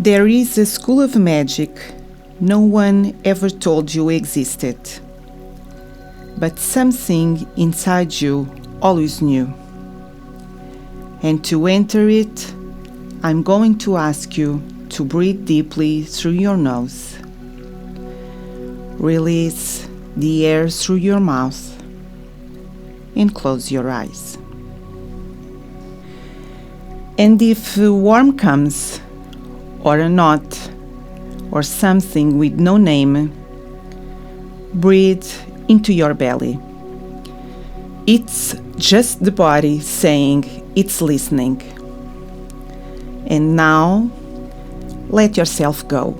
There is a school of magic no one ever told you existed, but something inside you always knew. And to enter it, I'm going to ask you to breathe deeply through your nose. Release the air through your mouth and close your eyes. And if a worm comes, or a knot, or something with no name, breathe into your belly. It's just the body saying it's listening. And now, let yourself go.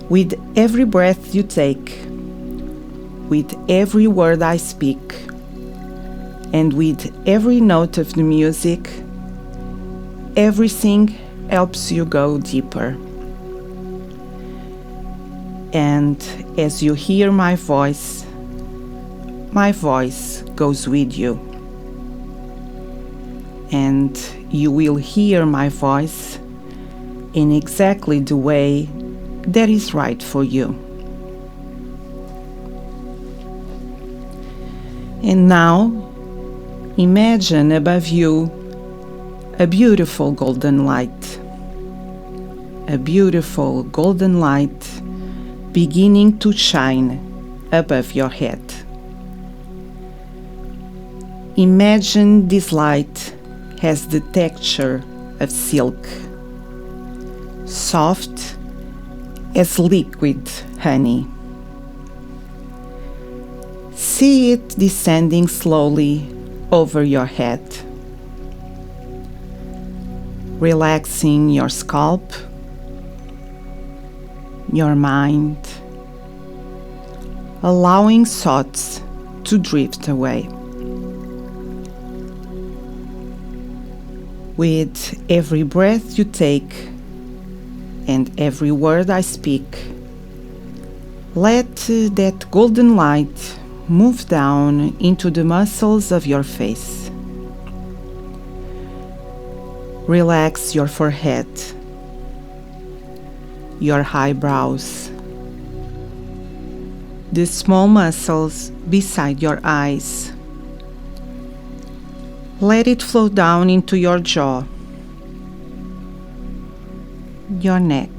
With every breath you take, with every word I speak, and with every note of the music, everything helps you go deeper. And as you hear my voice goes with you. And you will hear my voice in exactly the way that is right for you. And now, imagine above you a beautiful golden light. A beautiful golden light beginning to shine above your head. Imagine this light has the texture of silk, soft as liquid honey. See it descending slowly over your head, relaxing your scalp, your mind, allowing thoughts to drift away. With every breath you take and every word I speak, let that golden light move down into the muscles of your face. Relax your forehead, your eyebrows, the small muscles beside your eyes. Let it flow down into your jaw, your neck.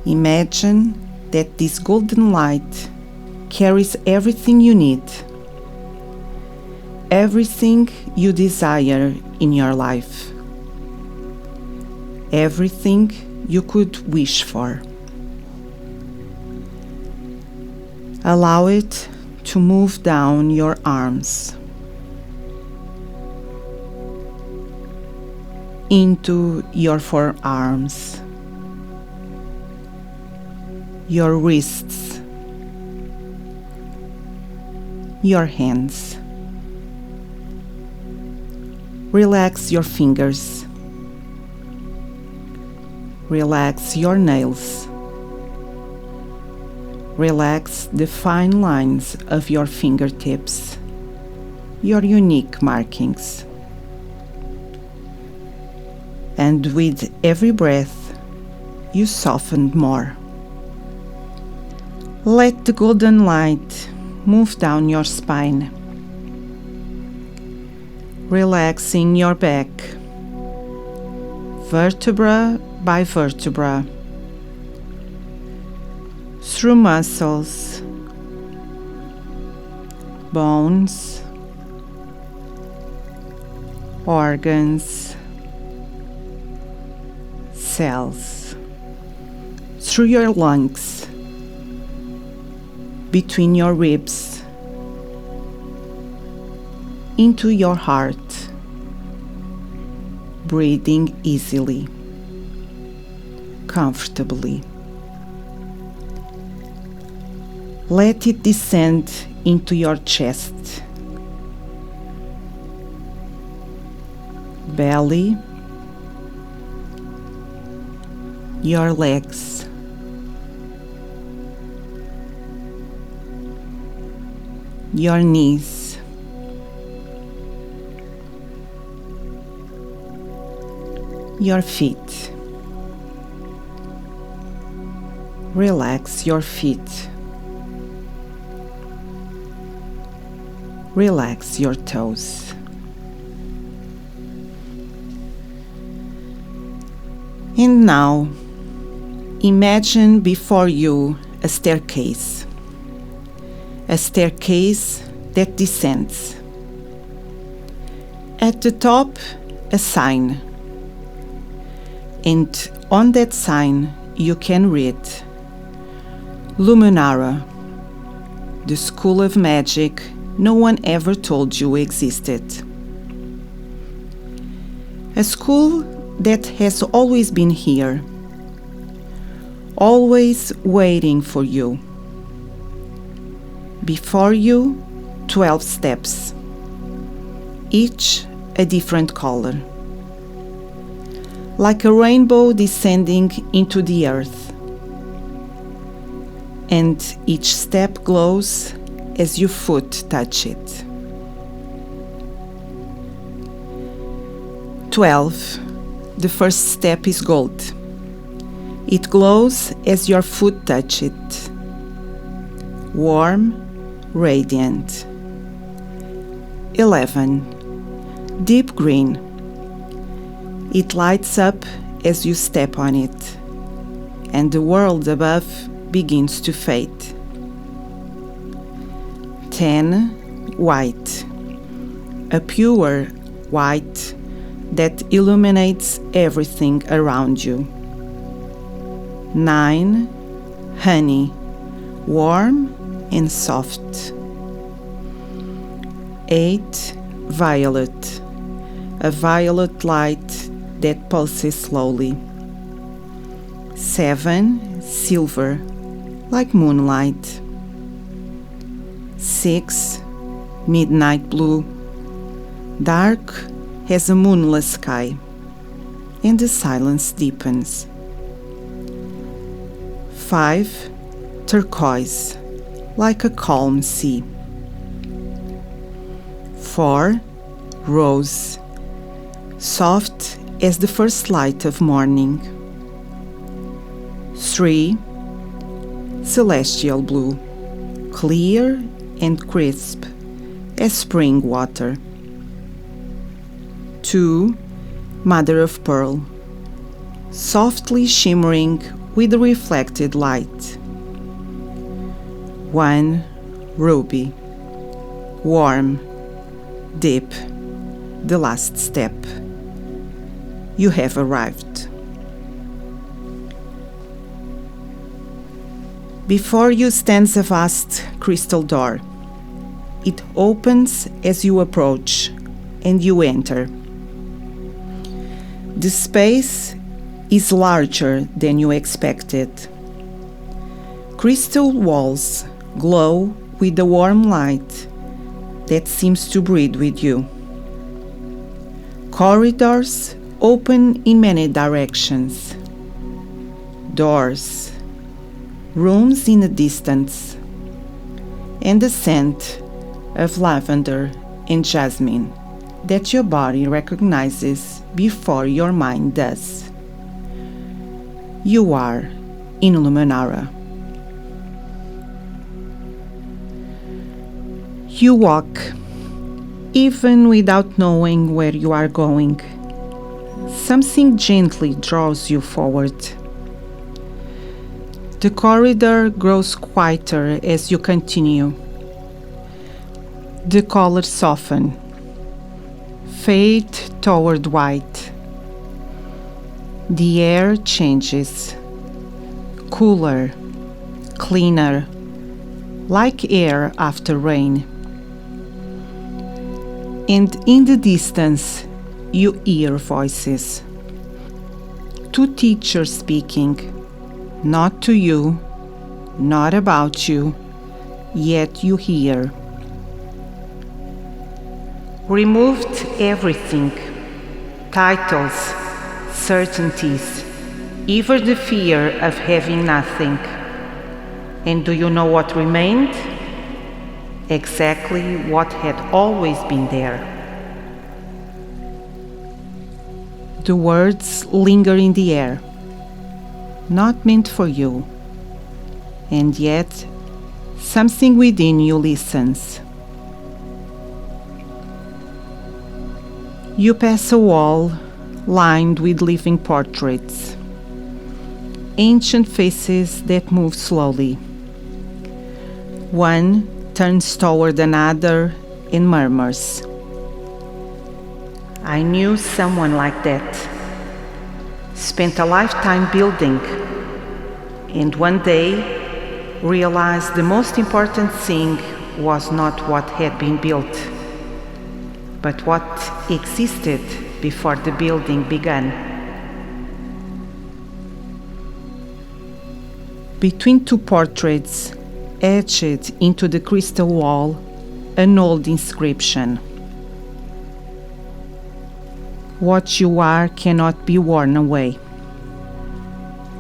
Imagine that this golden light carries everything you need, everything you desire in your life, everything you could wish for. Allow it to move down your arms, into your forearms, your wrists, your hands. Relax your fingers. Relax your nails. Relax the fine lines of your fingertips, your unique markings. And with every breath, you soften more. Let the golden light move down your spine, relaxing your back, vertebra by vertebra, through muscles, bones, organs, cells, through your lungs, between your ribs, into your heart, breathing easily, comfortably. Let it descend into your chest, belly, your legs, your knees, your feet. Relax your feet. Relax your toes. And now, imagine before you a staircase that descends. At the top, a sign. And on that sign, you can read Luminara, the school of magic no one ever told you existed. A school that has always been here, always waiting for you. Before you, 12 steps, each a different color, like a rainbow descending into the earth. And each step glows as your foot touch it. 12. The first step is gold. It glows as your foot touch it. Warm, radiant. 11. Deep green. It lights up as you step on it, and the world above begins to fade. 10. White. A pure white that illuminates everything around you. 9. Honey. Warm and soft. 8. Violet. A violet light that pulses slowly. 7. Silver, like moonlight. 6. Midnight blue, dark as a moonless sky, and the silence deepens. 5. Turquoise, like a calm sea. 4. Rose, soft as the first light of morning. 3. Celestial blue, clear and crisp as spring water. 2. Mother of pearl, softly shimmering with the reflected light. 1. Ruby, warm, deep, the last step. You have arrived. Before you stands a vast crystal door. It opens as you approach, and you enter. The space is larger than you expected. Crystal walls glow with a warm light that seems to breathe with you. Corridors open in many directions. Doors, rooms in the distance, and the scent of lavender and jasmine that your body recognizes before your mind does. You are in Luminara. You walk, even without knowing where you are going. Something gently draws you forward. The corridor grows quieter as you continue. The colors soften, fade toward white. The air changes, cooler, cleaner, like air after rain. And in the distance, you hear voices. 2 teachers speaking, not to you, not about you, yet you hear. Removed everything, titles, certainties, even the fear of having nothing. And do you know what remained? Exactly what had always been there. The words linger in the air, not meant for you, and yet something within you listens. You pass a wall lined with living portraits, ancient faces that move slowly. One turns toward another and murmurs, "I knew someone like that. Spent a lifetime building, and one day realized the most important thing was not what had been built, but what existed before the building began." Between two portraits, etched into the crystal wall, an old inscription. What you are cannot be worn away.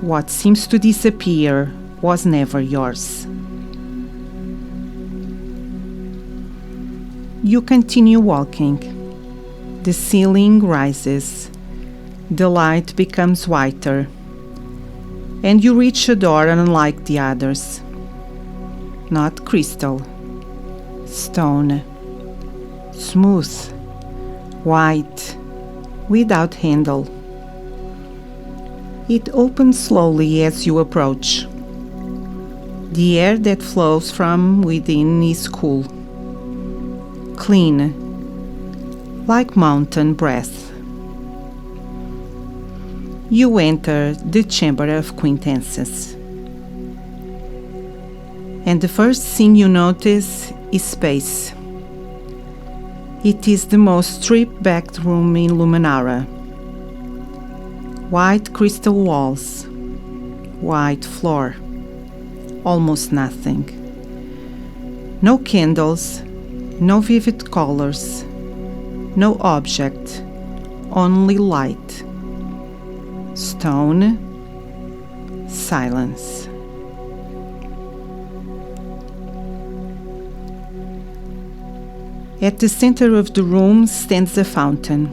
What seems to disappear was never yours. You continue walking. The ceiling rises. The light becomes whiter. And you reach a door unlike the others. Not crystal. Stone. Smooth. White. Without handle. It opens slowly as you approach. The air that flows from within is cool, clean, like mountain breath. You enter the chamber of Quintessence. And the first thing you notice is space. It is the most stripped-back room in Luminara. White crystal walls, white floor, almost nothing. No candles, no vivid colors, no object, only light. Stone, silence. At the center of the room stands a fountain,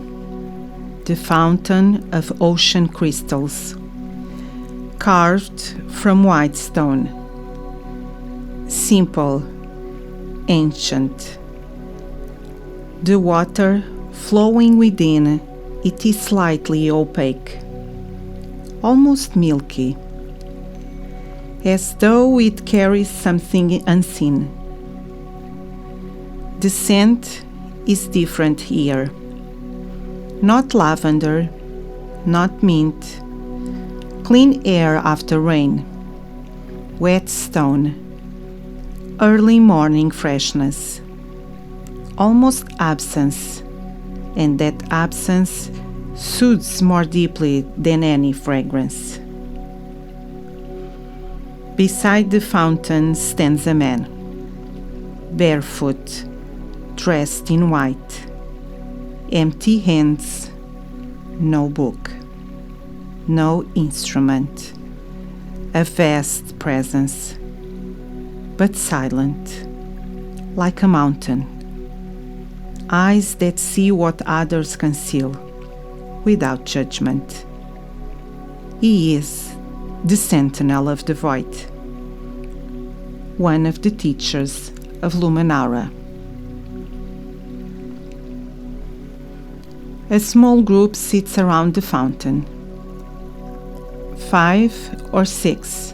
the fountain of ocean crystals, carved from white stone. Simple, ancient. The water flowing within it is slightly opaque, almost milky, as though it carries something unseen. The scent is different here. Not lavender, not mint. Clean air after rain. Wet stone. Early morning freshness. Almost absence, and that absence soothes more deeply than any fragrance. Beside the fountain stands a man, barefoot, dressed in white, empty hands, no book, no instrument, a vast presence, but silent, like a mountain, eyes that see what others conceal, without judgment. He is the Sentinel of the Void, one of the teachers of Luminara. A small group sits around the fountain. 5 or 6.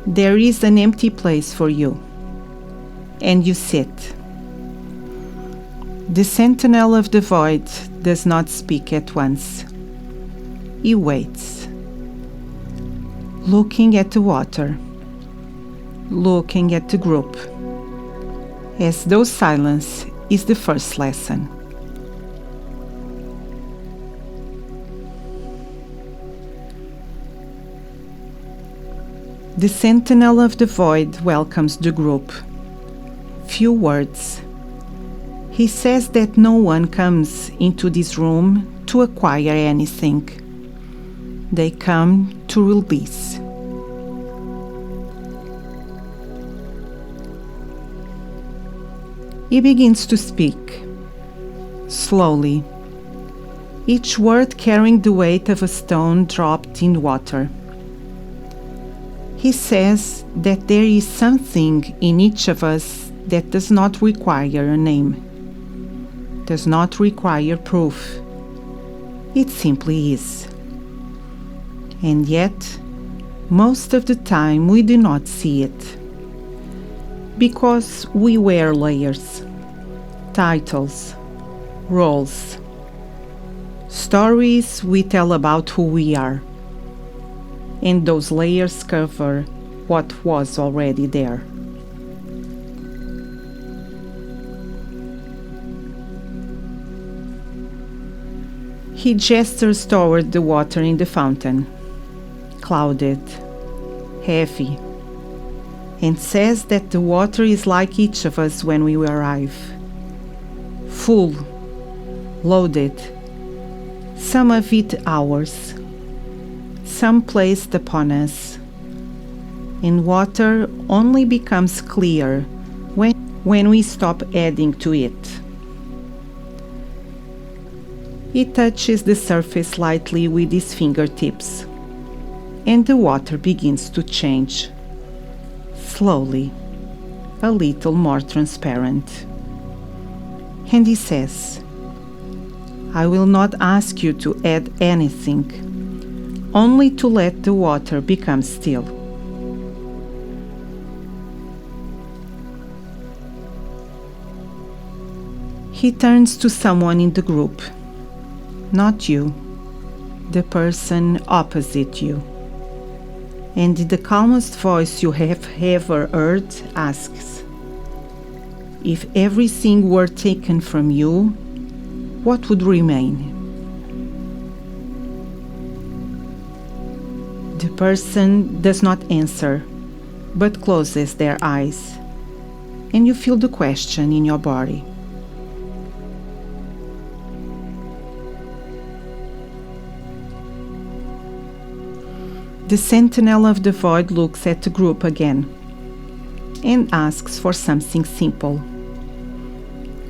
There is an empty place for you, and you sit. The Sentinel of the Void does not speak at once. He waits, looking at the water, looking at the group, as though silence is the first lesson. The Sentinel of the Void welcomes the group. Few words. He says that no one comes into this room to acquire anything. They come to release. He begins to speak, slowly. each word carrying the weight of a stone dropped in water. He says that there is something in each of us that does not require a name, does not require proof. It simply is. And yet, most of the time we do not see it, because we wear layers, titles, roles, stories we tell about who we are, and those layers cover what was already there. He gestures toward the water in the fountain, clouded, heavy, and says that the water is like each of us when we arrive, full, loaded, some of it ours, some placed upon us, and water only becomes clear when we stop adding to it. He touches the surface lightly with his fingertips, and the water begins to change, slowly, a little more transparent. And he says, I will not ask you to add anything, only to let the water become still. He turns to someone in the group, not you, the person opposite you, and in the calmest voice you have ever heard asks, if everything were taken from you, what would remain? The person does not answer, but closes their eyes, and you feel the question in your body. The Sentinel of the Void looks at the group again and asks for something simple.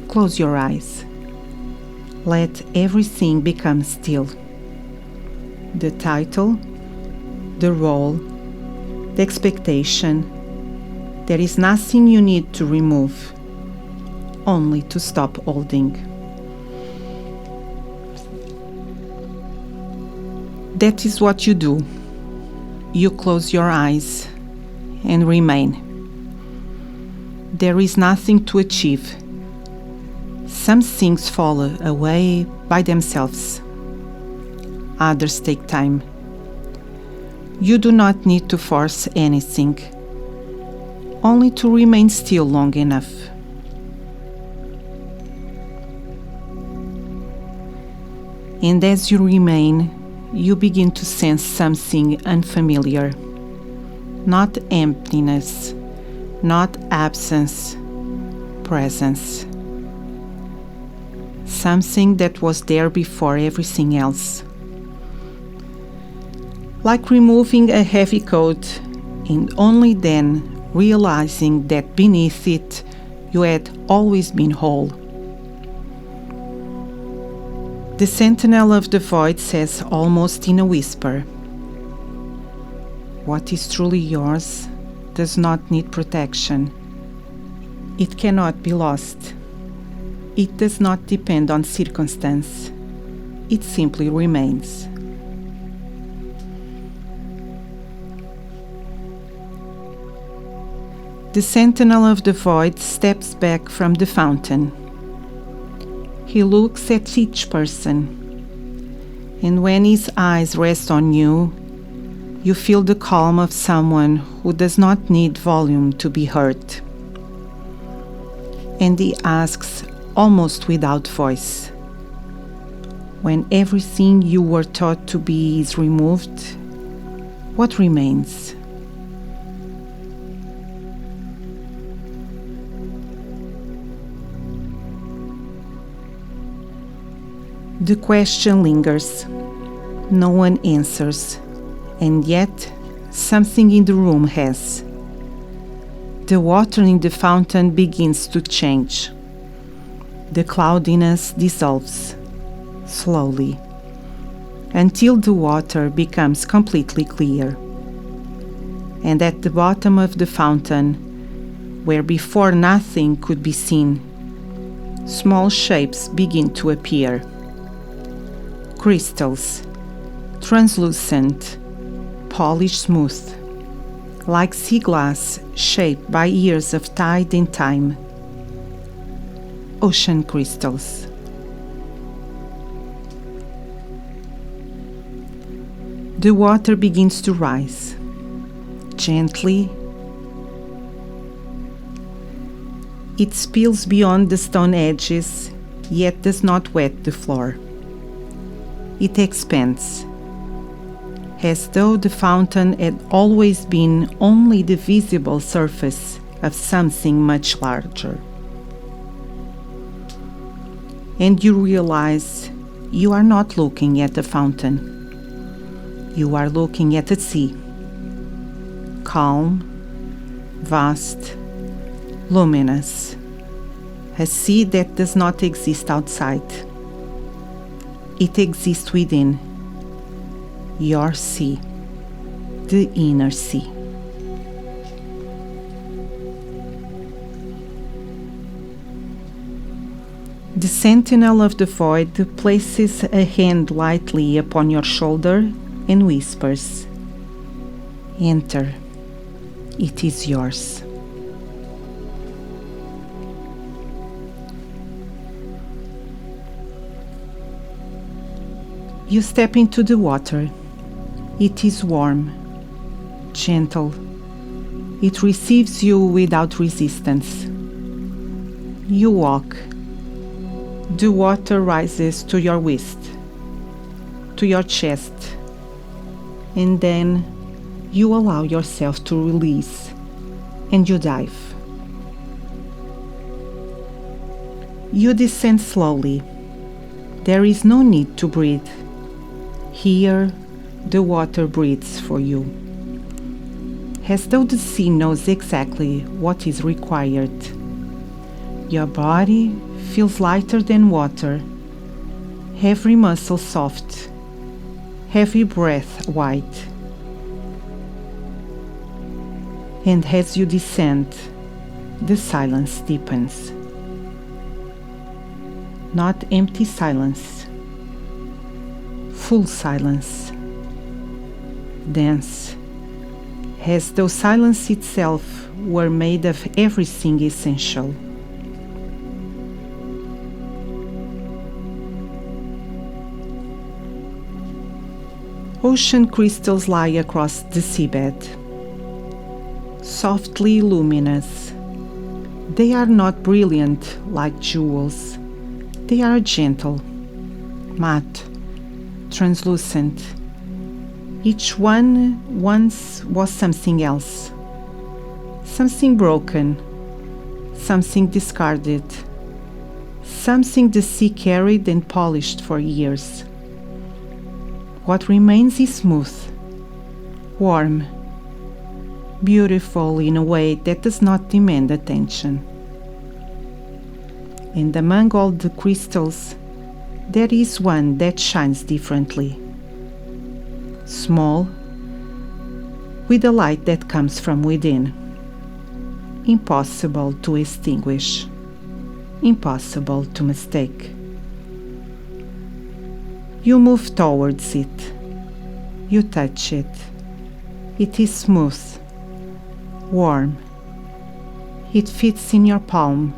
Close your eyes. Let everything become still. The title, the role, the expectation. There is nothing you need to remove, only to stop holding. That is what you do. You close your eyes and remain. There is nothing to achieve. Some things fall away by themselves. Others take time. You do not need to force anything, only to remain still long enough. And as you remain, you begin to sense something unfamiliar. Not emptiness, not absence, presence. Something that was there before everything else. Like removing a heavy coat and only then realizing that beneath it you had always been whole. The Sentinel of the Void says almost in a whisper, what is truly yours does not need protection. It cannot be lost. It does not depend on circumstance. It simply remains. The Sentinel of the Void steps back from the fountain. He looks at each person, and when his eyes rest on you, you feel the calm of someone who does not need volume to be heard. And he asks, almost without voice, when everything you were taught to be is removed, what remains? The question lingers. No one answers, and yet something in the room has. The water in the fountain begins to change. The cloudiness dissolves, slowly. until the water becomes completely clear. And at the bottom of the fountain, where before nothing could be seen, small shapes begin to appear. Crystals, translucent, polished smooth, like sea glass shaped by years of tide and time. Ocean crystals. The water begins to rise, gently. It spills beyond the stone edges, yet does not wet the floor. It expands, as though the fountain had always been only the visible surface of something much larger. And you realize you are not looking at the fountain. You are looking at the sea, calm, vast, luminous, a sea that does not exist outside. It exists within, your sea, the inner sea. The Sentinel of the Void places a hand lightly upon your shoulder and whispers, "Enter, it is yours." You step into the water. It is warm, gentle. It receives you without resistance. You walk. The water rises to your waist, to your chest, and then you allow yourself to release, and you dive. You descend slowly. There is no need to breathe. Here, the water breathes for you, as though the sea knows exactly what is required. Your body feels lighter than water, every muscle soft, every breath wide. And as you descend, the silence deepens. Not empty silence, full silence, dense, as though silence itself were made of everything essential. Ocean crystals lie across the seabed, softly luminous. They are not brilliant like jewels. They are gentle, matte, translucent. Each one once was something else, something broken, something discarded, something the sea carried and polished for years. What remains is smooth, warm, beautiful in a way that does not demand attention. And among all the crystals, there is one that shines differently. Small, with a light that comes from within. Impossible to extinguish, impossible to mistake. You move towards it. You touch it. It is smooth, warm. It fits in your palm.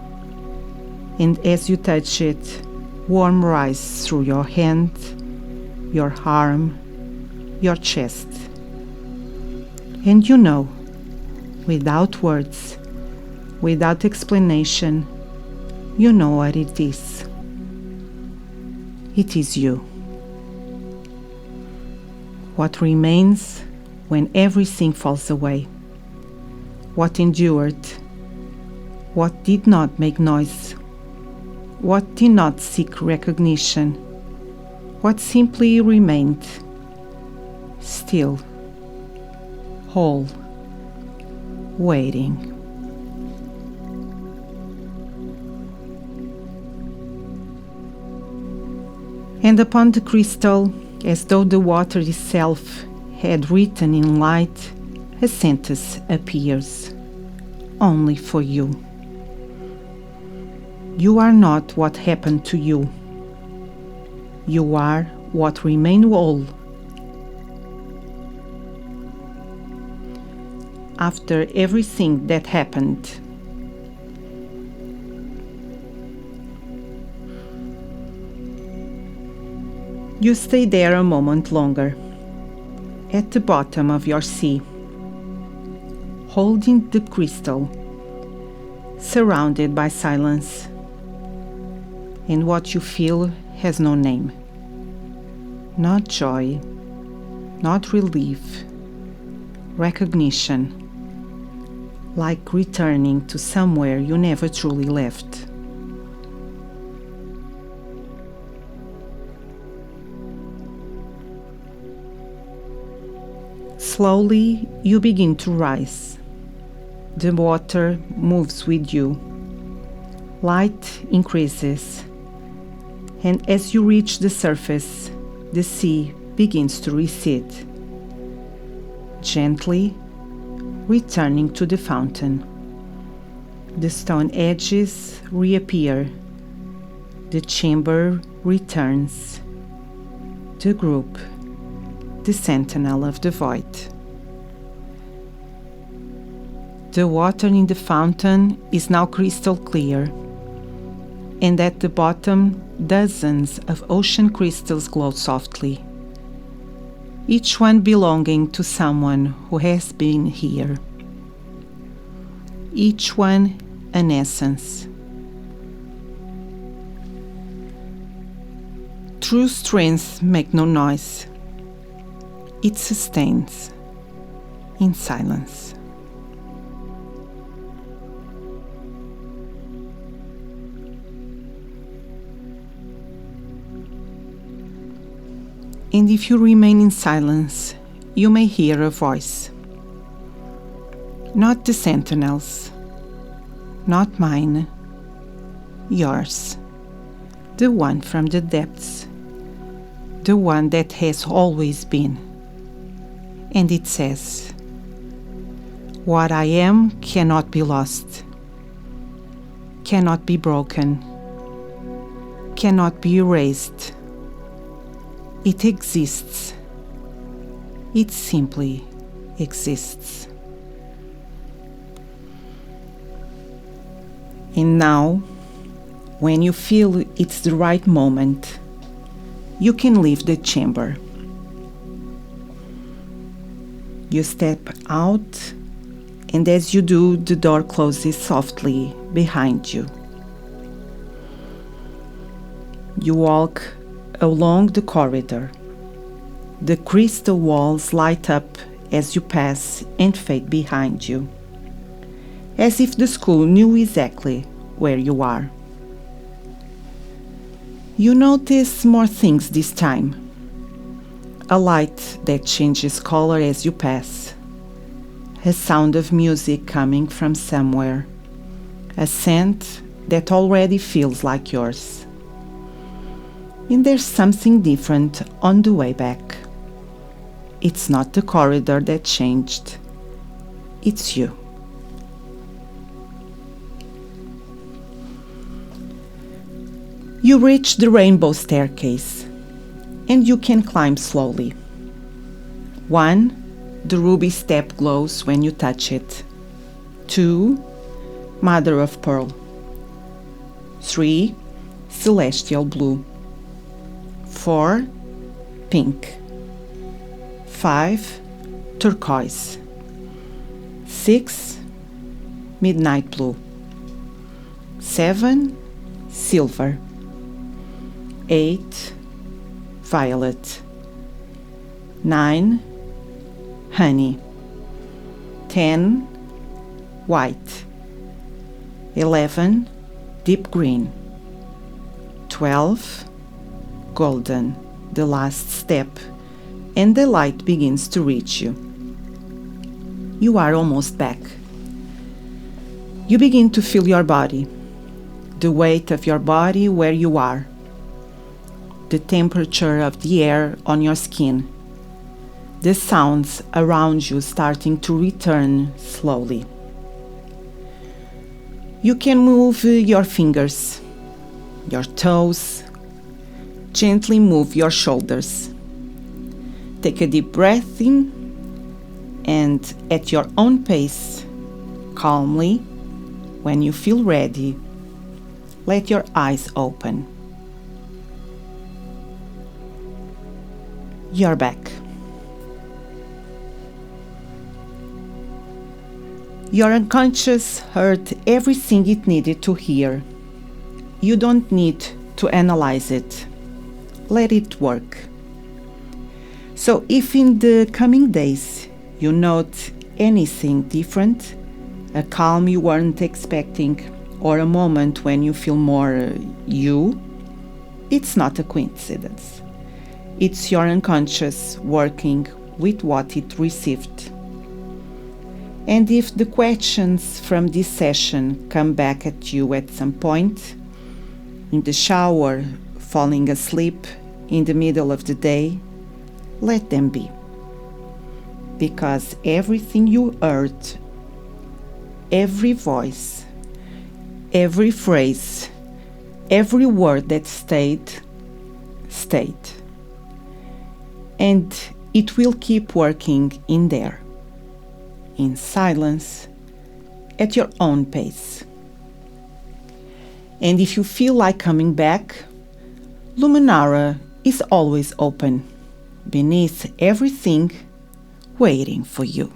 And as you touch it, warmth rises through your hand, your arm, your chest. And you know, without words, without explanation, you know what it is. It is you. What remains when everything falls away? What endured? What did not make noise? What did not seek recognition? What simply remained? Still, whole, waiting. And upon the crystal, As though the water itself had written in light, a sentence appears, only for you. You are not what happened to you. You are what remained whole. After everything that happened, you stay there a moment longer, at the bottom of your sea, holding the crystal, surrounded by silence, and what you feel has no name. Not joy, not relief, recognition, like returning to somewhere you never truly left. Slowly, you begin to rise. The water moves with you. Light increases, and as you reach the surface, the sea begins to recede, gently returning to the fountain. The stone edges reappear. The chamber returns. The group, the Sentinel of the Void. The water in the fountain is now crystal clear, and at the bottom dozens of ocean crystals glow softly, each one belonging to someone who has been here, each one an essence. True strength makes no noise. It sustains in silence. And if you remain in silence, you may hear a voice. Not the sentinel's, not mine, yours, the one from the depths, the one that has always been. And it says, what I am cannot be lost, cannot be broken, cannot be erased. It exists. It simply exists. And now, when you feel it's the right moment, you can leave the chamber. You step out, and as you do, the door closes softly behind you. You walk along the corridor. The crystal walls light up as you pass and fade behind you, as if the school knew exactly where you are. You notice more things this time. A light that changes color as you pass, a sound of music coming from somewhere, a scent that already feels like yours. And there's something different on the way back. It's not the corridor that changed. It's you. You reach the rainbow staircase, and you can climb slowly. 1, the ruby step glows when you touch it. 2, mother of pearl. 3, celestial blue. 4, pink. 5, turquoise. 6, midnight blue. 7, silver. 8, violet. 9, honey. 10, white. 11, deep green. 12, golden, the last step, and the light begins to reach you. You are almost back. You begin to feel your body, the weight of your body where you are. the temperature of the air on your skin, the sounds around you starting to return slowly. You can move your fingers, your toes, gently move your shoulders. Take a deep breath in, and at your own pace, calmly, when you feel ready, let your eyes open. You're back. Your unconscious heard everything it needed to hear. You don't need to analyze it. Let it work. So if in the coming days you note anything different, a calm you weren't expecting, or a moment when you feel more you, it's not a coincidence. It's your unconscious working with what it received. And if the questions from this session come back at you at some point, in the shower, falling asleep, in the middle of the day, let them be. Because everything you heard, every voice, every phrase, every word that stayed. And it will keep working in there, in silence, at your own pace. And if you feel like coming back, Luminara is always open, beneath everything, waiting for you.